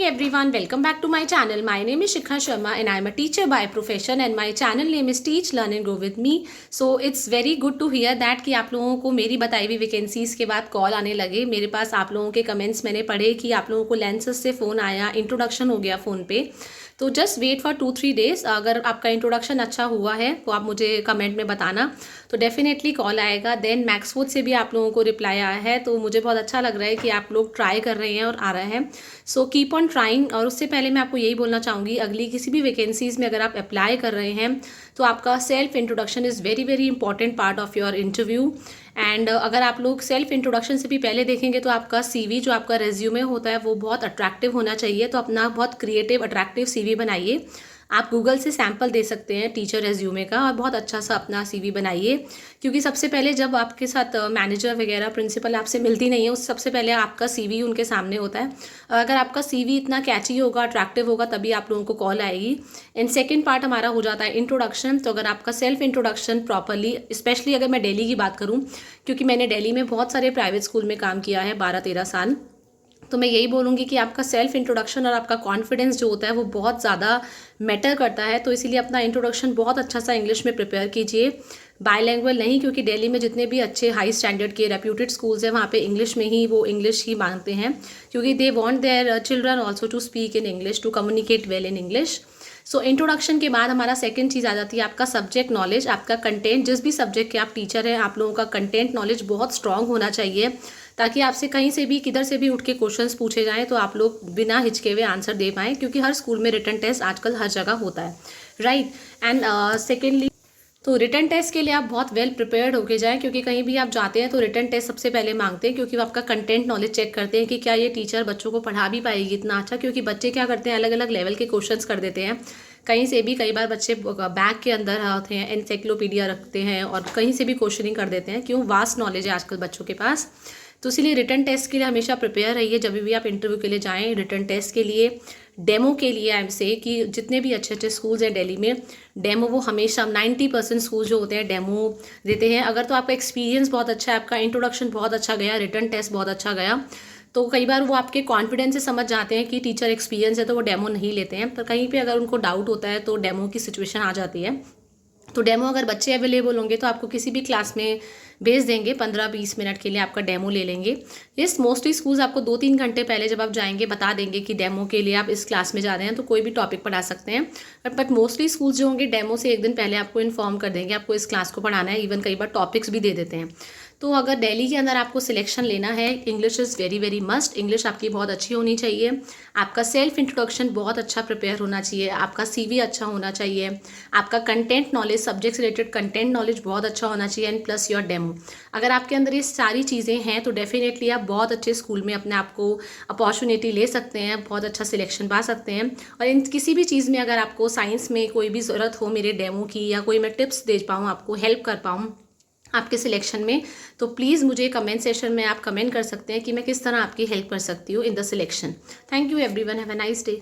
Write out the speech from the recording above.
everyone, welcome back to my channel. My name is Shikha Sharma and I am a teacher by profession and my channel name is Teach Learn and Grow with Me. So it's very good to hear that कि आप लोगों को मेरी बताई हुई vacancies के बाद call आने लगे. मेरे पास आप लोगों के कमेंट्स मैंने पढ़े कि आप लोगों को लेंसेज से फ़ोन आया, इंट्रोडक्शन हो गया फ़ोन पे. तो जस्ट वेट फॉर 2-3 डेज़. अगर आपका इंट्रोडक्शन अच्छा हुआ है तो आप मुझे कमेंट में बताना, तो डेफिनेटली कॉल आएगा. देन मैक्सफोर्ड से भी आप लोगों को रिप्लाई आया है, तो मुझे बहुत अच्छा लग रहा है कि आप लोग ट्राई कर रहे हैं और आ रहा है. So keep on trying. और उससे पहले मैं आपको यही बोलना चाहूँगी, अगली किसी भी वैकेंसीज़ में अगर आप अप्लाई कर रहे हैं तो आपका self introduction is very very important part of your interview. And अगर आप लोग सेल्फ इंट्रोडक्शन से भी पहले देखेंगे तो आपका सीवी जो आपका रेज्यूमे होता है वो बहुत अट्रैक्टिव होना चाहिए. तो अपना बहुत क्रिएटिव अट्रैक्टिव सीवी बनाइए. आप गूगल से सैम्पल दे सकते हैं टीचर रेज्यूमे का और बहुत अच्छा सा अपना सीवी बनाइए, क्योंकि सबसे पहले जब आपके साथ मैनेजर वगैरह प्रिंसिपल आपसे मिलती नहीं है, उस सबसे पहले आपका सीवी उनके सामने होता है. अगर आपका सीवी इतना कैची होगा, अट्रैक्टिव होगा, तभी आप लोगों को कॉल आएगी. एंड सेकेंड पार्ट हमारा हो जाता है इंट्रोडक्शन. तो अगर आपका सेल्फ इंट्रोडक्शन प्रॉपरली, स्पेशली अगर मैं दिल्ली की बात करूँ, क्योंकि मैंने दिल्ली में बहुत सारे प्राइवेट स्कूल में काम किया है 12-13 साल, तो मैं यही बोलूँगी कि आपका सेल्फ इंट्रोडक्शन और आपका कॉन्फिडेंस जो होता है वो बहुत ज़्यादा मैटर करता है. तो इसीलिए अपना इंट्रोडक्शन बहुत अच्छा सा इंग्लिश में प्रिपेयर कीजिए. बायलैंग्वेज नहीं, क्योंकि दिल्ली में जितने भी अच्छे हाई स्टैंडर्ड के रेप्यूटेड स्कूल्स हैं वहाँ पे इंग्लिश में ही वो इंग्लिश ही मांगते हैं, क्योंकि they want their children also to speak in English, to communicate well in English. So introduction के बाद हमारा सेकंड चीज़ आ जाती है आपका सब्जेक्ट नॉलेज. आपका कंटेंट, जिस भी सब्जेक्ट के आप टीचर हैं, आप लोगों का कंटेंट नॉलेज बहुत स्ट्रांग होना चाहिए, ताकि आपसे कहीं से भी किधर से भी उठ के क्वेश्चंस पूछे जाएं तो आप लोग बिना हिचके हुए आंसर दे पाएँ, क्योंकि हर स्कूल में रिटन टेस्ट आजकल हर जगह होता है, राइट. एंड सेकेंडली, तो रिटन टेस्ट के लिए आप बहुत वेल प्रिपेयर्ड होके जाएं, क्योंकि कहीं भी आप जाते हैं तो रिटन टेस्ट सबसे पहले मांगते हैं, क्योंकि वो आपका कंटेंट नॉलेज चेक करते हैं कि क्या ये टीचर बच्चों को पढ़ा भी पाएगी इतना अच्छा. क्योंकि बच्चे क्या करते हैं, अलग अलग लेवल के क्वेश्चंस कर देते हैं. कहीं से भी कई बार बच्चे बैग के अंदर होते हैं, एनसाइक्लोपीडिया रखते हैं और कहीं से भी क्वेश्चनिंग कर देते हैं. क्यों? वास्ट नॉलेज है आजकल बच्चों के पास. तो इसलिए रिटन टेस्ट के लिए हमेशा प्रिपेयर रहिए. जब भी आप इंटरव्यू के लिए जाएं, रिटन टेस्ट के लिए, डेमो के लिए, आई एम से कि जितने भी अच्छे अच्छे स्कूल्स हैं दिल्ली में, डेमो वो हमेशा 90% स्कूल जो होते हैं डेमो देते हैं. अगर तो आपका एक्सपीरियंस बहुत अच्छा है, आपका इंट्रोडक्शन बहुत अच्छा गया, रिटन टेस्ट बहुत अच्छा गया, तो कई बार वो आपके कॉन्फिडेंस से समझ जाते हैं कि टीचर एक्सपीरियंस है, तो वो डेमो नहीं लेते हैं. पर कहीं पे अगर उनको डाउट होता है तो डेमो की सिचुएशन आ जाती है. तो डेमो अगर बच्चे अवेलेबल होंगे तो आपको किसी भी क्लास में भेज देंगे, 15-20 मिनट के लिए आपका डेमो ले लेंगे. यस, मोस्टली स्कूल्स आपको 2-3 घंटे पहले जब आप जाएंगे बता देंगे कि डेमो के लिए आप इस क्लास में जा रहे हैं, तो कोई भी टॉपिक पढ़ा सकते हैं. बट मोस्टली स्कूल्स जो होंगे डेमो से एक दिन पहले आपको इन्फॉर्म कर देंगे आपको इस क्लास को पढ़ाना है. इवन कई बार टॉपिक्स भी दे देते हैं. तो अगर दिल्ली के अंदर आपको सिलेक्शन लेना है, English is very very must. English आपकी बहुत अच्छी होनी चाहिए. आपका सेल्फ इंट्रोडक्शन बहुत अच्छा प्रिपेयर होना चाहिए. आपका सीवी अच्छा होना चाहिए. आपका कंटेंट नॉलेज, सब्जेक्ट से रिलेटेड कंटेंट नॉलेज बहुत अच्छा होना चाहिए. And plus your demo. अगर आपके अंदर ये सारी चीज़ें हैं तो डेफिनेटली आप बहुत अच्छे स्कूल में अपने आप को अपॉर्चुनिटी ले सकते हैं, बहुत अच्छा सिलेक्शन पा सकते हैं. और इन किसी भी चीज़ में अगर आपको साइंस में कोई भी ज़रूरत हो मेरे डेमो की, या कोई मैं टिप्स दे पाऊँ, आपको हेल्प कर पाऊँ आपके सिलेक्शन में, तो प्लीज़ मुझे कमेंट सेशन में आप कमेंट कर सकते हैं कि मैं किस तरह आपकी हेल्प कर सकती हूँ in the selection. Thank you everyone. Have a nice day.